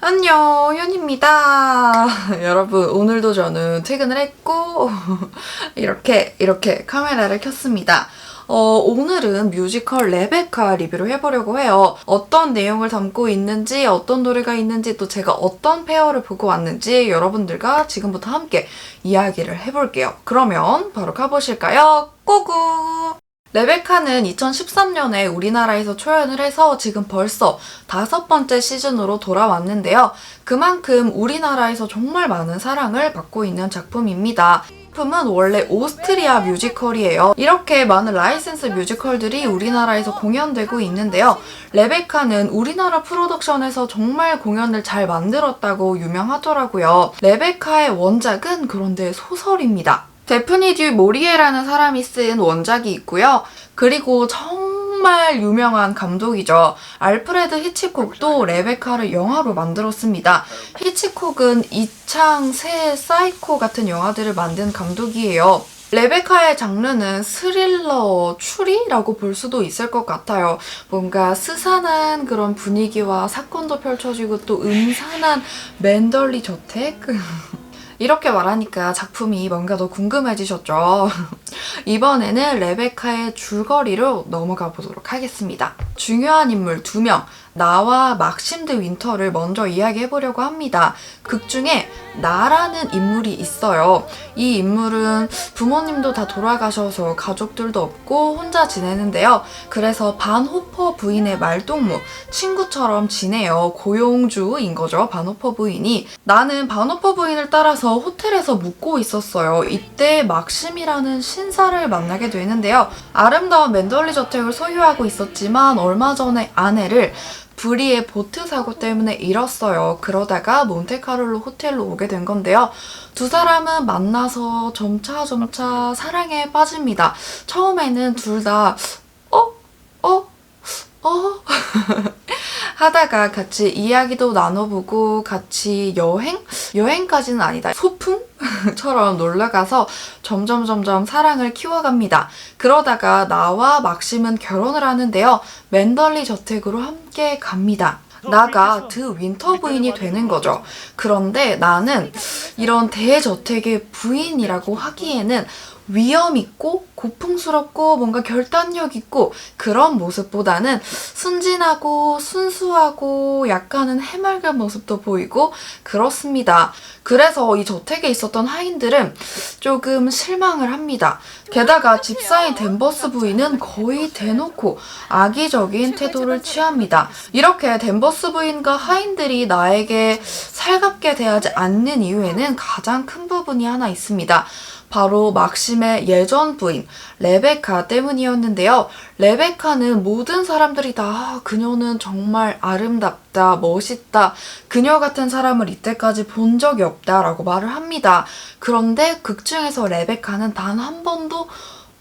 안녕, 현입니다. 여러분, 오늘도 저는 퇴근을 했고, 이렇게 카메라를 켰습니다. 오늘은 뮤지컬 레베카 리뷰를 해보려고 해요. 어떤 내용을 담고 있는지, 어떤 노래가 있는지, 또 제가 어떤 페어를 보고 왔는지 여러분들과 지금부터 함께 이야기를 해볼게요. 그러면 바로 가보실까요? 고고! 레베카는 2013년에 우리나라에서 초연을 해서 지금 벌써 5번째 시즌으로 돌아왔는데요. 그만큼 우리나라에서 정말 많은 사랑을 받고 있는 작품입니다. 작품은 원래 오스트리아 뮤지컬이에요. 이렇게 많은 라이센스 뮤지컬들이 우리나라에서 공연되고 있는데요. 레베카는 우리나라 프로덕션에서 정말 공연을 잘 만들었다고 유명하더라고요. 레베카의 원작은 그런데 소설입니다. 데프니 듀 모리에라는 사람이 쓴 원작이 있고요. 그리고 정말 유명한 감독이죠. 알프레드 히치콕도 레베카를 영화로 만들었습니다. 히치콕은 이창, 새, 사이코 같은 영화들을 만든 감독이에요. 레베카의 장르는 스릴러, 추리라고 볼 수도 있을 것 같아요. 뭔가 스산한 그런 분위기와 사건도 펼쳐지고 또 음산한 맨덜리 저택? 이렇게 말하니까 작품이 뭔가 더 궁금해지셨죠? 이번에는 레베카의 줄거리로 넘어가 보도록 하겠습니다. 중요한 인물 2명, 나와 막심 드 윈터를 먼저 이야기해보려고 합니다. 극 중에 나라는 인물이 있어요. 이 인물은 부모님도 다 돌아가셔서 가족들도 없고 혼자 지내는데요. 그래서 반 호퍼 부인의 말동무, 친구처럼 지내요. 고용주인 거죠, 반 호퍼 부인이. 나는 반 호퍼 부인을 따라서 호텔에서 묵고 있었어요. 이때 막심이라는 신사를 만나게 되는데요. 아름다운 맨덜리 저택을 소유하고 있었지만 얼마 전에 아내를 불의의 보트 사고 때문에 잃었어요. 그러다가 몬테카를로 호텔로 오게 된 건데요. 두 사람은 만나서 점차 사랑에 빠집니다. 처음에는 둘 다 하다가 같이 이야기도 나눠보고 같이 여행까지는 아니다. 소풍처럼 놀러가서 점점 사랑을 키워갑니다. 그러다가 나와 막심은 결혼을 하는데요. 맨덜리 저택으로 함께 갑니다. 나가 드 윈터 부인이 되는 거죠. 그런데 나는 이런 대저택의 부인이라고 하기에는 위험 있고 고풍스럽고 뭔가 결단력 있고 그런 모습보다는 순진하고 순수하고 약간은 해맑은 모습도 보이고 그렇습니다. 그래서 이 저택에 있었던 하인들은 조금 실망을 합니다. 게다가 집사인 댄버스 부인은 거의 대놓고 악의적인 태도를 취합니다. 이렇게 댄버스 부인과 하인들이 나에게 살갑게 대하지 않는 이유에는 가장 큰 부분이 하나 있습니다. 바로 막심의 예전 부인 레베카 때문이었는데요. 레베카는 모든 사람들이 다 그녀는 정말 아름답다, 멋있다, 그녀 같은 사람을 이때까지 본 적이 없다 라고 말을 합니다. 그런데 극 중에서 레베카는 단 한 번도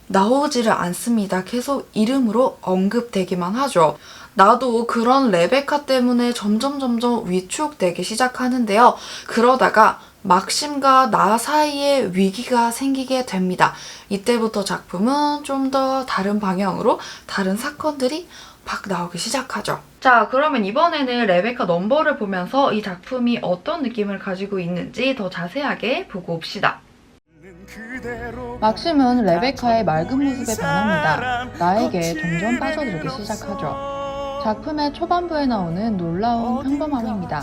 나오지를 않습니다. 계속 이름으로 언급되기만 하죠. 나도 그런 레베카 때문에 점점 위축되기 시작하는데요. 그러다가 막심과 나 사이에 위기가 생기게 됩니다. 이때부터 작품은 좀 더 다른 방향으로 다른 사건들이 막 나오기 시작하죠. 자, 그러면 이번에는 레베카 넘버를 보면서 이 작품이 어떤 느낌을 가지고 있는지 더 자세하게 보고 옵시다. 막심은 레베카의 맑은 모습에 반합니다. 나에게 점점 빠져들기 시작하죠. 작품의 초반부에 나오는 놀라운 평범함입니다.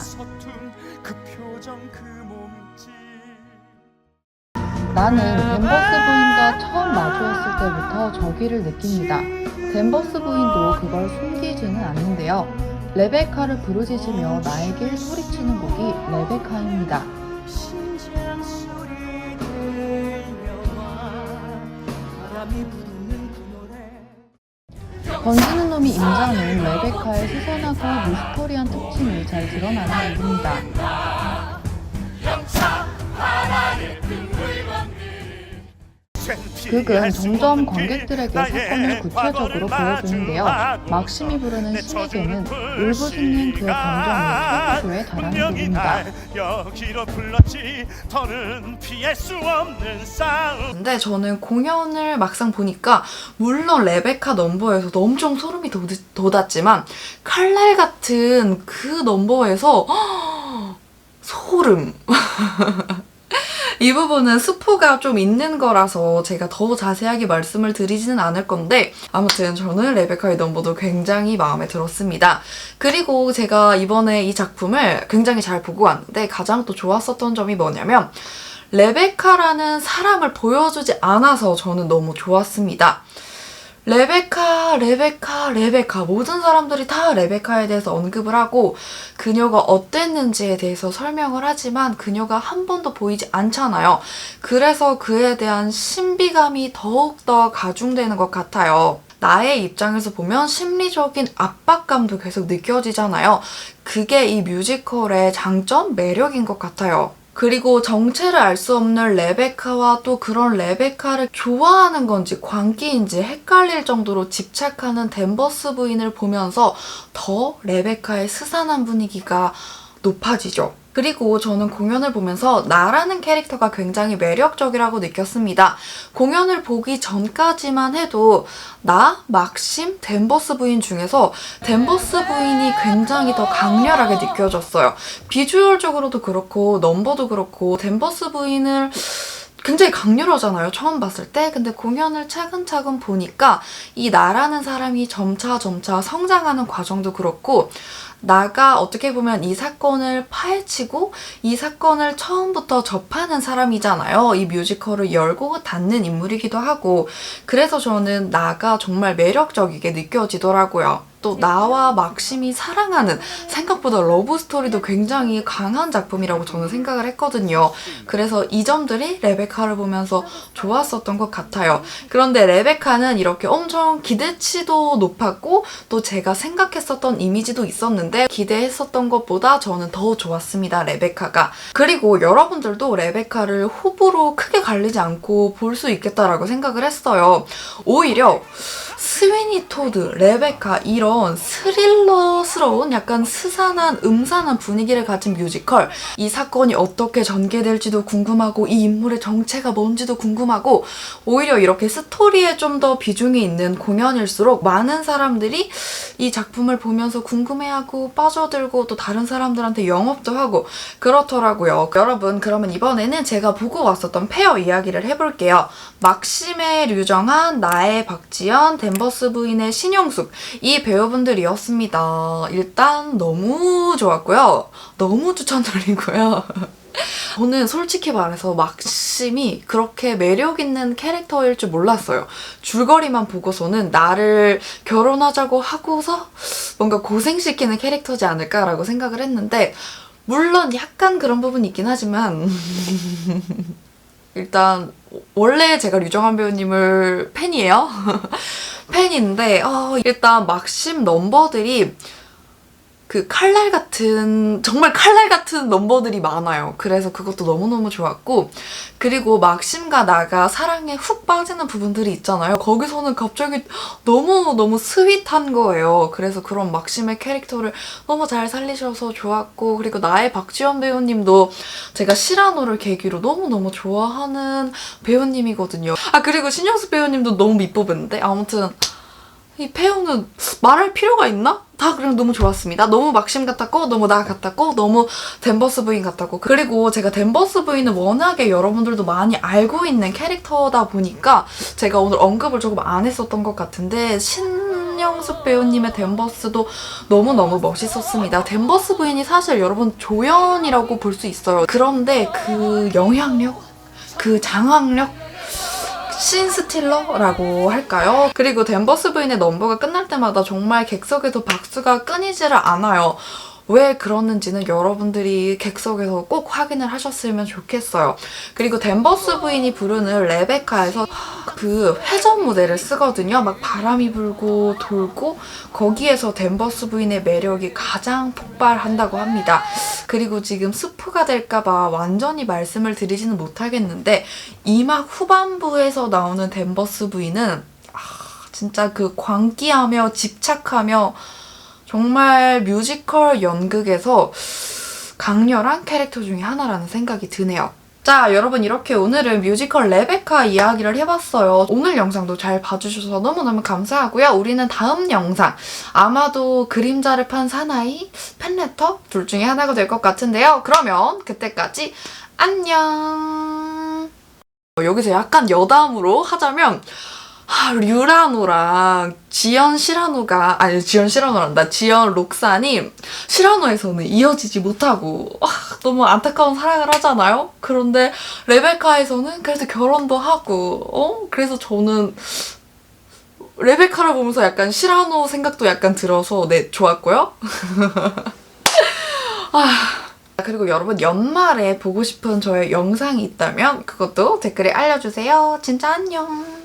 나는 댄버스 부인과 처음 마주했을 때부터 저기를 느낍니다. 댄버스 부인도 그걸 숨기지는 않는데요. 레베카를 부르짖으며 나에게 소리치는 곡이 레베카입니다. 번지는 놈이 임자는 레베카의 시선하고 미스터리한 특징이 잘 드러나는 부분입니다. 극은 점점 관객들에게 사건을 구체적으로 보여주는데요. 막심이 부르는 신에게는 울부짖는 그의 감정이 최고조에 달하는 부분입니다. 근데 저는 공연을 막상 보니까 물론 레베카 넘버에서도 엄청 소름이 돋았지만 칼날 같은 그 넘버에서 소름. 이 부분은 스포가 좀 있는 거라서 제가 더 자세하게 말씀을 드리지는 않을 건데 아무튼 저는 레베카의 넘버도 굉장히 마음에 들었습니다. 그리고 제가 이번에 이 작품을 굉장히 잘 보고 왔는데 가장 또 좋았었던 점이 뭐냐면 레베카라는 사람을 보여주지 않아서 저는 너무 좋았습니다. 레베카, 레베카, 레베카. 모든 사람들이 다 레베카에 대해서 언급을 하고 그녀가 어땠는지에 대해서 설명을 하지만 그녀가 한 번도 보이지 않잖아요. 그래서 그에 대한 신비감이 더욱더 가중되는 것 같아요. 나의 입장에서 보면 심리적인 압박감도 계속 느껴지잖아요. 그게 이 뮤지컬의 장점, 매력인 것 같아요. 그리고 정체를 알 수 없는 레베카와 또 그런 레베카를 좋아하는 건지 광기인지 헷갈릴 정도로 집착하는 댄버스 부인을 보면서 더 레베카의 스산한 분위기가 높아지죠. 그리고 저는 공연을 보면서 나라는 캐릭터가 굉장히 매력적이라고 느꼈습니다. 공연을 보기 전까지만 해도 나, 막심, 댄버스 부인 중에서 댄버스 부인이 굉장히 더 강렬하게 느껴졌어요. 비주얼적으로도 그렇고 넘버도 그렇고 댄버스 부인을 굉장히 강렬하잖아요, 처음 봤을 때. 근데 공연을 차근차근 보니까 이 나라는 사람이 점차 성장하는 과정도 그렇고 나가 어떻게 보면 이 사건을 파헤치고 이 사건을 처음부터 접하는 사람이잖아요. 이 뮤지컬을 열고 닫는 인물이기도 하고 그래서 저는 나가 정말 매력적이게 느껴지더라고요. 또 나와 막심이 사랑하는 생각보다 러브 스토리도 굉장히 강한 작품이라고 저는 생각을 했거든요. 그래서 이 점들이 레베카를 보면서 좋았었던 것 같아요. 그런데 레베카는 이렇게 엄청 기대치도 높았고 또 제가 생각했었던 이미지도 있었는데 기대했었던 것보다 저는 더 좋았습니다, 레베카가. 그리고 여러분들도 레베카를 호불호 크게 갈리지 않고 볼 수 있겠다라고 생각을 했어요. 오히려 스위니 토드, 레베카 이런 스릴러스러운 약간 스산한 음산한 분위기를 가진 뮤지컬, 이 사건이 어떻게 전개될지도 궁금하고 이 인물의 정체가 뭔지도 궁금하고 오히려 이렇게 스토리에 좀 더 비중이 있는 공연일수록 많은 사람들이 이 작품을 보면서 궁금해하고 빠져들고 또 다른 사람들한테 영업도 하고 그렇더라고요. 여러분 그러면 이번에는 제가 보고 왔었던 페어 이야기를 해볼게요. 막심의 류정한, 나의 박지연, 댄버스 부인의 신영숙 이 배우분들이었습니다. 일단 너무 좋았고요. 너무 추천드리고요. 저는 솔직히 말해서 막심이 그렇게 매력있는 캐릭터일 줄 몰랐어요. 줄거리만 보고서는 나를 결혼하자고 하고서 뭔가 고생시키는 캐릭터지 않을까라고 생각을 했는데 물론 약간 그런 부분이 있긴 하지만 일단 원래 제가 류정한 배우님을 팬이에요. 팬인데 일단 막심 넘버들이 그 칼날 같은 정말 칼날 같은 넘버들이 많아요. 그래서 그것도 너무너무 좋았고 그리고 막심과 나가 사랑에 훅 빠지는 부분들이 있잖아요. 거기서는 갑자기 너무너무 스윗한 거예요. 그래서 그런 막심의 캐릭터를 너무 잘 살리셔서 좋았고 그리고 나의 박지원 배우님도 제가 시라노를 계기로 너무너무 좋아하는 배우님이거든요. 그리고 신영숙 배우님도 너무 밑보는데 아무튼 이 배우는 말할 필요가 있나? 다 그냥 너무 좋았습니다. 너무 막심 같았고 너무 나 같았고 너무 댄버스 부인 같았고 그리고 제가 댄버스 부인은 워낙에 여러분들도 많이 알고 있는 캐릭터다 보니까 제가 오늘 언급을 조금 안 했었던 것 같은데 신영숙 배우님의 댄버스도 너무너무 멋있었습니다. 댄버스 부인이 사실 여러분 조연이라고 볼 수 있어요. 그런데 그 영향력, 그 장악력 신스틸러라고 할까요? 그리고 댄버스 부인의 넘버가 끝날 때마다 정말 객석에서 박수가 끊이지를 않아요. 왜 그러는지는 여러분들이 객석에서 꼭 확인을 하셨으면 좋겠어요. 그리고 댄버스 부인이 부르는 레베카에서 그 회전 무대를 쓰거든요. 막 바람이 불고 돌고 거기에서 댄버스 부인의 매력이 가장 폭발한다고 합니다. 그리고 지금 스포가 될까봐 완전히 말씀을 드리지는 못하겠는데 2막 후반부에서 나오는 댄버스 부인은 진짜 그 광기하며 집착하며 정말 뮤지컬 연극에서 강렬한 캐릭터 중에 하나라는 생각이 드네요. 자, 여러분 이렇게 오늘은 뮤지컬 레베카 이야기를 해봤어요. 오늘 영상도 잘 봐주셔서 너무너무 감사하고요. 우리는 다음 영상, 아마도 그림자를 판 사나이, 팬레터 둘 중에 하나가 될 것 같은데요. 그러면 그때까지 안녕. 여기서 약간 여담으로 하자면 류라노랑 지연 시라노가 지연 시라노란다. 지연 록산이 시라노에서는 이어지지 못하고 너무 안타까운 사랑을 하잖아요. 그런데 레베카에서는 그래서 결혼도 하고 그래서 저는 레베카를 보면서 약간 시라노 생각도 약간 들어서 네, 좋았고요. 그리고 여러분 연말에 보고 싶은 저의 영상이 있다면 그것도 댓글에 알려주세요. 진짜 안녕.